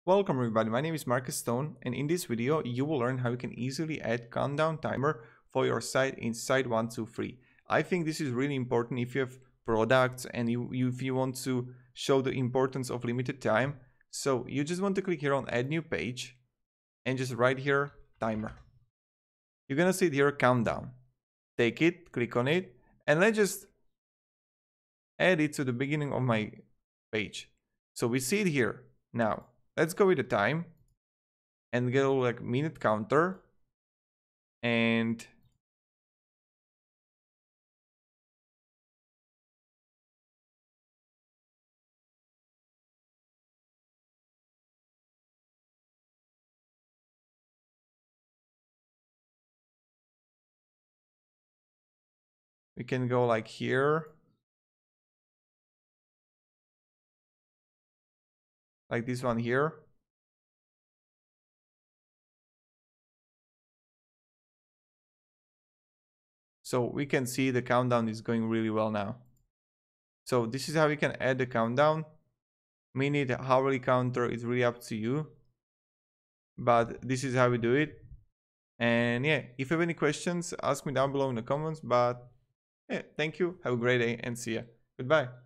Welcome everybody, my name is Marcus Stone, and in this video you will learn how you can easily add countdown timer for your site in Site123. I think this is really important if you have products and if you want to show the importance of limited time. So you just want to click here on add new page and just write here timer. You're gonna see it here countdown. Take it, click on it, and let's just add it to the beginning of my page. So we see it here now. Let's go with the time and go like minute counter and we can go like here, like this one here. So we can see the countdown is going really well now. So this is how you can add the countdown. Minute, hourly counter is really up to you, but this is how we do it. And yeah, if you have any questions, ask me down below in the comments. But yeah, thank you, have a great day and see ya. Goodbye.